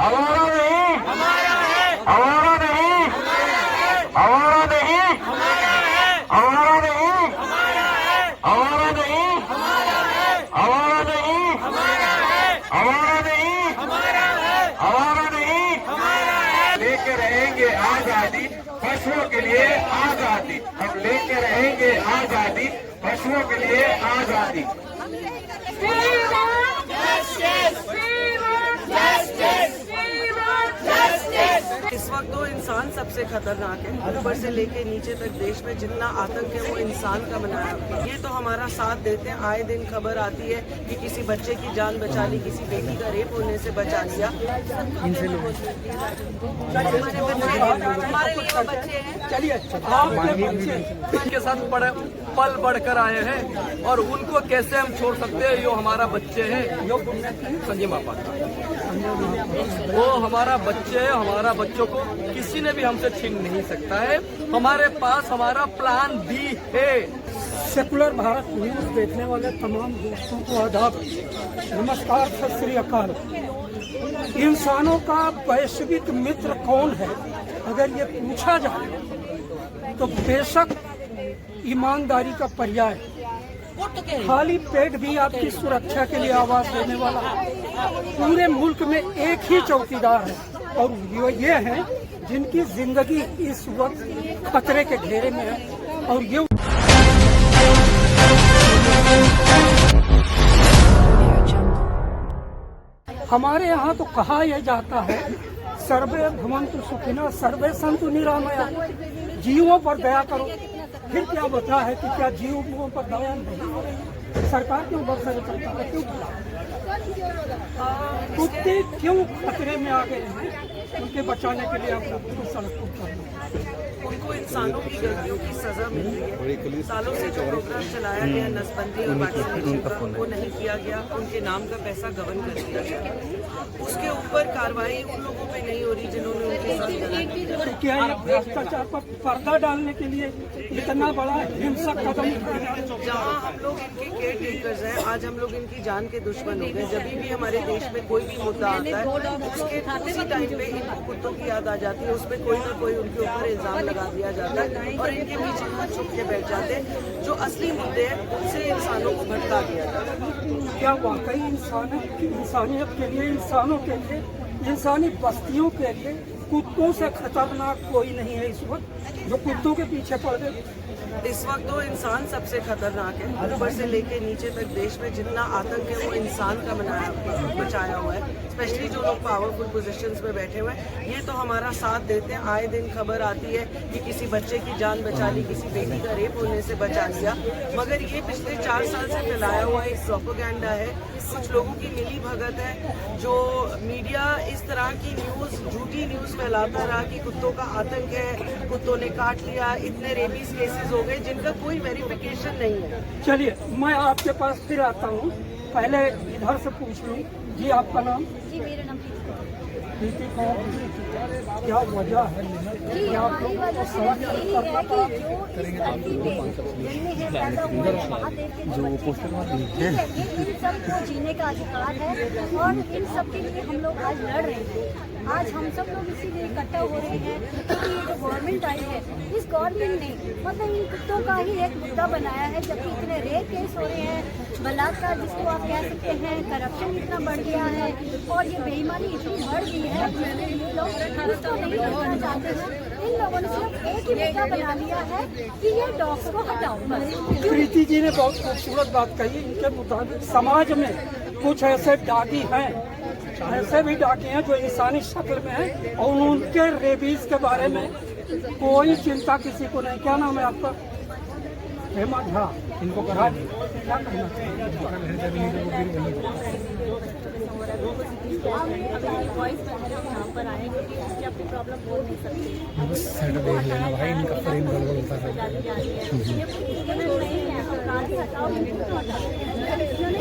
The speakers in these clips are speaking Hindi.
हमारा नहीं, हमारा नहीं, हमारा नहीं, हमारा नहीं, हमारा नहीं, हमारा नहीं, हमारा नहीं, हमारा नहीं, लेके रहेंगे आजादी पशुओं के लिए आजादी, हम लेके रहेंगे आजादी पशुओं के लिए आजादी। इस वक्त तो इंसान सबसे खतरनाक है। ऊपर से लेके नीचे तक देश में जितना आतंक है वो इंसान का बनाया। ये तो हमारा साथ देते हैं। आए दिन खबर आती है कि किसी बच्चे की जान बचा ली, किसी बेटी का रेप होने से बचा लिया। हमारे लिए वो बच्चे हैं। चलिए के साथ पल बढ़कर आए हैं और उनको कैसे हम छोड़ सकते हैं। यो हमारा बच्चे हैं, यो संजय मापा वो हमारा बच्चे है। हमारा बच्चों को किसी ने भी हमसे छीन नहीं सकता है। हमारे पास हमारा प्लान भी है। सेकुलर भारत न्यूज देखने वाले तमाम दोस्तों को आदाब, नमस्कार, सत श्री अकाल। इंसानों का वैश्विक मित्र कौन है अगर ये पूछा जाए तो बेशक ईमानदारी का पर्याय खाली पेट भी आपकी सुरक्षा के लिए आवाज देने वाला पूरे मुल्क में एक ही चौकीदार है और ये हैं जिनकी जिंदगी इस वक्त खतरे के घेरे में है। और ये हमारे यहाँ तो कहा यह जाता है सर्वे भवन्तु सुखिनः सर्वे सन्तु निरामया, जीवों पर दया करो। फिर क्या बता है कि क्या जीवों पर दया नहीं हो रही? सरकार क्यों बरसा करता है? क्यों कुत्ते क्यों खतरे में आ गए हैं? उनके बचाने के लिए हम सड़क पर उनको इंसानों की गलतियों की सजा मिल रही है। सालों से जो प्रोग्राम चलाया गया नसबंदी और वैक्सीनेशन का वो नहीं किया गया। उनके नाम का पैसा गबन कर दिया गया। उसके ऊपर कार्रवाई उन लोगों पे नहीं हो रही जिन्होंने उनके साथ गलत किया। तो क्या ये भ्रष्टाचार पर पर्दा डालने के लिए इतना बड़ा हिंसक कदम? जहाँ हम लोग इनके केयर टेकर्स हैं, आज हम लोग इनकी जान के दुश्मन हो गए। जब भी हमारे देश में कोई भी मुद्दा आता है उसके उसी टाइम पे इनको कुत्तों की याद आ जाती है। उसमें कोई ना कोई उनके ऊपर इल्जाम लगा दिया जाता है और इनके पीछे हाथ छुप के बैठ जाते हैं। जो असली मुद्दे हैं उनसे इंसानों को भटका दिया जाता है। क्या वाकई इंसानियत के लिए, इंसानों के लिए, इंसानी बस्तियों के लिए कुत्तों से खतरनाक कोई नहीं है इस वक्त जो कुत्तों के पीछे पड़ गए? इस वक्त तो इंसान सबसे खतरनाक है। ऊपर से लेके नीचे तक देश में जितना आतंक है वो इंसान का बचाया हुआ है। स्पेशली जो लोग पावरफुल पोजीशंस में बैठे हुए हैं, ये तो हमारा साथ देते हैं। आए दिन खबर आती है कि किसी बच्चे की जान बचा ली, किसी बेटी का रेप होने से बचा लिया। मगर ये पिछले 4 साल से फैलाया हुआ एक प्रोपेगेंडा है। कुछ लोगों की मिली भगत है जो मीडिया इस तरह की न्यूज़, झूठी न्यूज़ फैलाता रहा कि कुत्तों का आतंक है, कुत्तों ने काट लिया, इतने रेबीज केसेस हो गए जिनका कोई वेरिफिकेशन नहीं है। चलिए मैं आपके पास फिर आता हूँ। पहले इधर से पूछ लूँ। जी आपका नाम? जी मेरा नाम प्रीति कौर। क्या वजह है जी, हमारी वजह सिर्फ यही है कि जो इस धरती पे जन्मे हैं, पैदा हुए हैं, महादेव के जो बच्चे हैं, ये इन सबको जीने का अधिकार है और इन सब के लिए हम लोग आज लड़ रहे हैं। आज हम सब लोग इसीलिए इकट्ठा हो रहे हैं क्योंकि ये जो गवर्नमेंट आई है, इस गवर्नमेंट ने मतलब इन कुत्तों का ही एक मुद्दा बनाया है। जबकि इतने रेप केस हो रहे हैं, बलात्कार जिसको आप कह सकते हैं, करप्शन इतना बढ़ गया है और ये बेईमानी इतनी बढ़ गई है कि ये लोग उसको नहीं रोकना चाहते हैं। इन लोगों ने सिर्फ एक ही मुद्दा बना लिया है कि ये डॉग्स को हटाओ बस। प्रीति जी ने बहुत खूबसूरत बात कही। इनके मुताबिक समाज में कुछ ऐसे डाकी हैं, ऐसे भी डाकी हैं जो इंसानी शक्ल में हैं और उनके रेबीज के बारे में कोई चिंता किसी को नहीं। क्या नाम है आपका? हेमा झा। इनको करा क्या कहना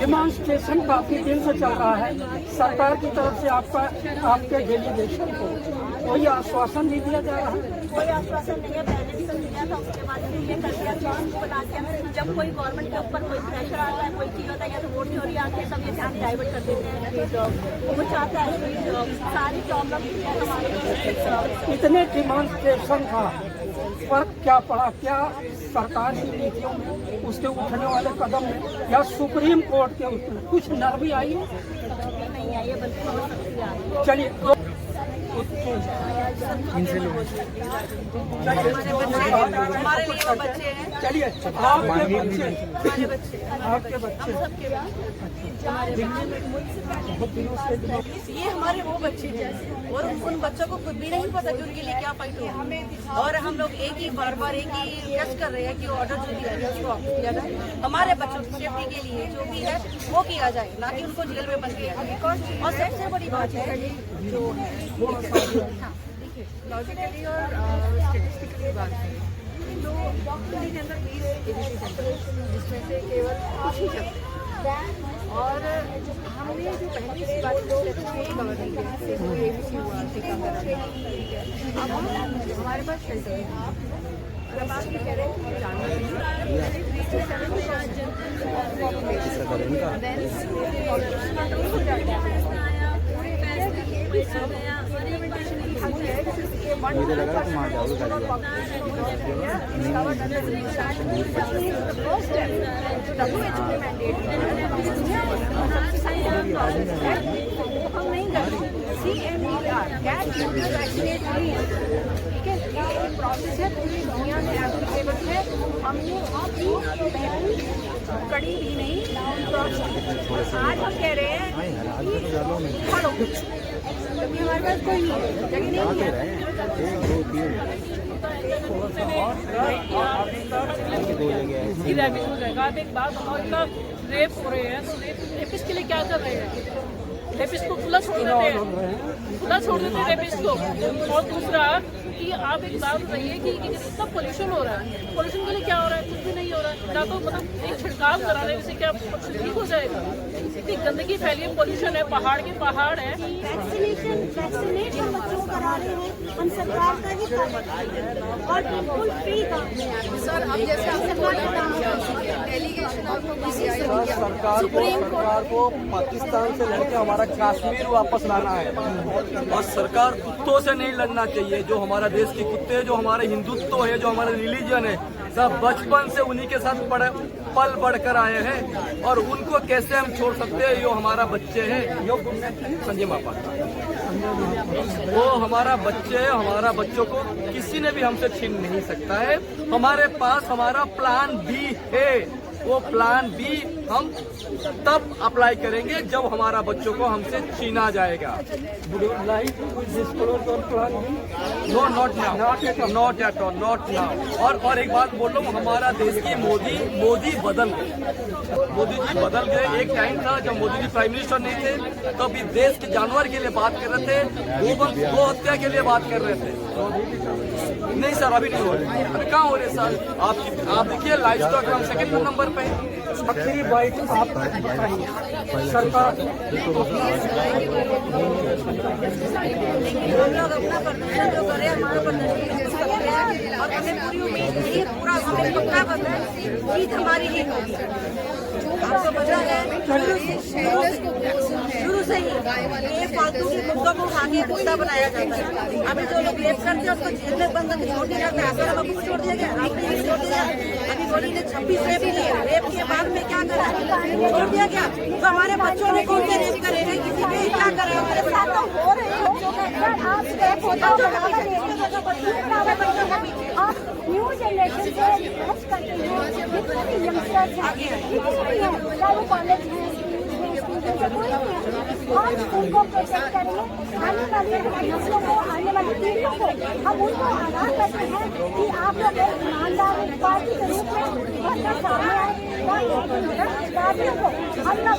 डेमोन्स्ट्रेशन काफी दिन से चल रहा है। सरकार की तरफ से आपके डेलीगेशन को कोई आश्वासन नहीं दिया जा रहा है? कोई आश्वासन नहीं है। पहले भी तो मिला था, उसके बाद भी ये कर दिया, चौक को बना दिया। जब कोई गवर्नमेंट के ऊपर कोई प्रेशर आता है, कोई चीज होता है, या तो वोट चोरी आती है, तब ये ध्यान डाइवर्ट कर देते हैं। वो चाहता है कि सारी प्रॉब्लम हमारे इतने डिमॉन्स्ट्रेशन का फर्क क्या पड़ा? क्या सरकार की नीतियों में, उसके उठने वाले कदम में, या सुप्रीम कोर्ट के उसमें कुछ नरमी आई है? नहीं आई है, बल्कि बहुत सख्ती आई है। चलिए हमारे लिए वो बच्चे हैं। चलिए आपके बच्चे ये हमारे वो बच्चे हैं और उन बच्चों को खुद भी नहीं पता कि उनके लिए क्या फाइट हो। और हम लोग एक ही बार एक ही टेस्ट कर रहे हैं कि ऑर्डर जो दिया है उसको वापस किया जाए। हमारे बच्चों की सेफ्टी के लिए जो भी है वो किया जाए, ना कि उनको जेल में बंद किया जाए। और सबसे बड़ी बात है जो लॉजिकली और स्टेटिस्टिकली बात है तो डॉक्टरी के अंदर 20 एबीसी सेंटर जिसमें से केवल कुछ ही चलते हैं। और हमने जो पहली सी बात कवर नहीं की, कोई एबीसी हुआ, टीकाकरण, अब हमारे पास शेल्टर है। और अब आप ये कह रहे हैं कि मुझे लगा तुम आ जाओगे हम नहीं करते। CMER ठीक है, ये एक प्रोसेस है, पूरी दुनिया में एप्लीकेबल है। हमने पहली कड़ी भी नहीं प्रोसेस। आज हम कह रहे हैं खड़ो, क्योंकि हमारे पास कोई जगह नहीं है। 1 2 3 रैपिस्ट हो जाएगा। आप एक बात बताओ, इनका रेप हो रहे हैं, रेपिस्ट के लिए क्या कर रहे हैं? रेपिस्ट को खुला छोड़ देते हैं, खुला छोड़ देते हैं रेपिस्ट को। और दूसरा कि आप एक बात बताइए कि इतना पोल्यूशन हो रहा है, पोल्यूशन के लिए क्या हो रहा है? कुछ भी नहीं हो रहा है। ना तो मतलब एक छिड़काव कराने से क्या ठीक हो जाएगा? इतनी गंदगी फैली है, पोल्यूशन है, पहाड़ के पहाड़ है। वैक्सीनेट हम बच्चों को करा रहे हैं, हम सरकार का ही और बिल्कुल फ्री काम है। सर अब जैसे सरकार को पाकिस्तान से लड़के हमारा कश्मीर वापस लाना है। और सरकार कुत्तों से नहीं लड़ना चाहिए, जो हमारा देश के कुत्ते हैं, जो हमारे हिंदुत्व है, जो हमारा रिलीजन है, सब बचपन से उन्हीं के साथ पल बढ़कर आए हैं। और उनको कैसे हम छोड़ सकते हैं? जो हमारा बच्चे हैं, संजय महापात्रा, वो हमारा बच्चे है। हमारा बच्चों को किसी ने भी हमसे छीन नहीं सकता है। हमारे पास हमारा प्लान बी है। वो प्लान बी हम तब अप्लाई करेंगे जब हमारा बच्चों को हमसे छीना जाएगा। No, not now, not at all, not now. और एक बात बोल रहा हूँ, हमारा देश की मोदी बदल गए। मोदी जी बदल गए। एक टाइम था जब मोदी जी प्राइम मिनिस्टर नहीं थे, तब इस देश के जानवर के लिए बात कर रहे थे, गो हत्या के लिए बात कर रहे थे। नहीं सर, अभी नहीं हो रहे। अभी कहाँ हो रहे सर? आप देखिए, लाइफ स्टॉक हम सेकंड नंबर पे। आखिरी बाइट आप बताइए, सरकार हम लोग अपना प्रदर्शन जो करें, हमारा प्रदर्शन जैसा कर रहे हैं। और हमें पूरी उम्मीद है, पूरा हमें पक्का पता है जीत हमारी ही होगी। आपको पता है शुरू से ही ये फालतू के मुद्दों को उठा के मुद्दा बनाया जाता है। अभी जो लोग रेप करते हैं उसको जेल में बंद करके छोड़ दिया जाता है। अगर हम छोड़ दिया गया, आपने भी छोड़ दिया। अभी बोली ने 26 रेप किए, रेप के बाद में क्या करा? छोड़ दिया गया। तो हमारे बच्चों ने कौन से रेप करे हैं? किसी ने क्या करा? हमारे साथ तो हो रहे हैं। न्यू जनरेशन से टच करते हैं, जितने भी यंगस्टर्स हैं, चाहे वो कॉलेज में आज उनको प्रोटेक्ट करिए। आने वाली नस्लों को, आने वाली पीढ़ियों को हम उनको आगाह करते हैं कि आप लोग एक ईमानदार पार्टी के रूप में अपना सामने आए को हम लोग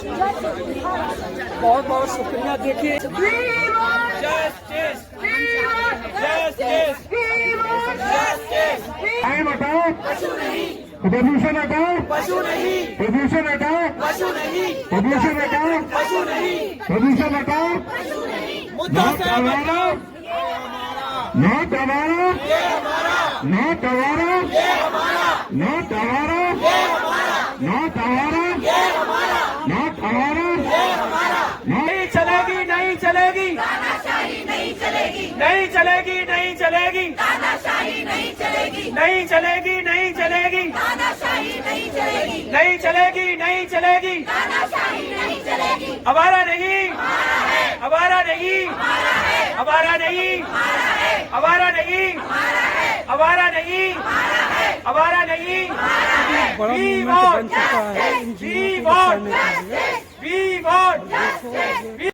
बहुत बहुत शुक्रिया। देखिए, बताओ प्रदूषण हटाओ, पशु नहीं, प्रदूषण हटाओ, पशु नहीं, प्रदूषण हटाओ, पशु नहीं, प्रदूषण हटाओ। नॉट हमारा, नॉट हमारा, नॉट हमारा, नॉट हमारा, नॉट हमारा, नॉट हमारा। नहीं चलेगी, नहीं चलेगी, नहीं चलेगी, नहीं चलेगी, नहीं चलेगी, नहीं चलेगी, नहीं चलेगी, नहीं चलेगी, नहीं चलेगी। हमारा नहीं, हमारा नहीं, हमारा नहीं, हमारा नहीं, हमारा नहीं, हमारा नहीं। बड़ा We मूवमेंट बन want, चुका है इन we जीवों को want, बचाने के लिए। we want, we